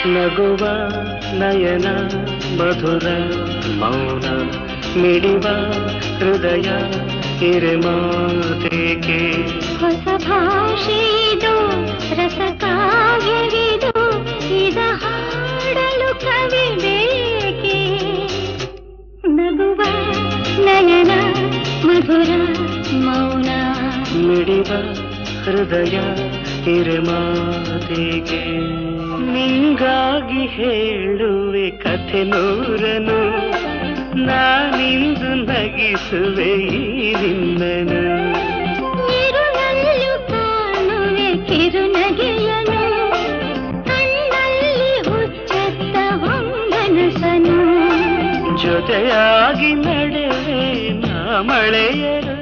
ನಗುವ ನಯನ ಮಧುರ ಮೌನ ಮಿಡಿವ ಹೃದಯ ಹಿರೆಮಾತೆಗೆ ಹೊಸ ಭಾಷೆಯಿದು ರಸ ಕಾವ್ಯವಿದು ಇದ ಹಾಡಲು ಕವಿ ಬೇಕೆ ನಗುವ ನಯನ ಮಧುರ ಮೌನ ಮಿಡಿವ ಹೃದಯ ಹಿರೆಮಾತೆಗೆ ನಿಂಗಾಗಿ ಹೇಳುವೆ ಕಥೆ ನೂರನು ನಾನಿಂದು ನಗಿಸುವೆ ಈ ನಿನ್ನನು ಇರುಳಲ್ಲೂ ಕಾಣುವೆ ಕಿರುನಗೆಯನು ಕಣ್ಣಲ್ಲಿ ಹುಚ್ಚೆತ್ತ ಹೊಂಗನಸನು ಜೊತೆಯಾಗಿ ನಡೆವೆ ನಾ ಮಳೆಯರು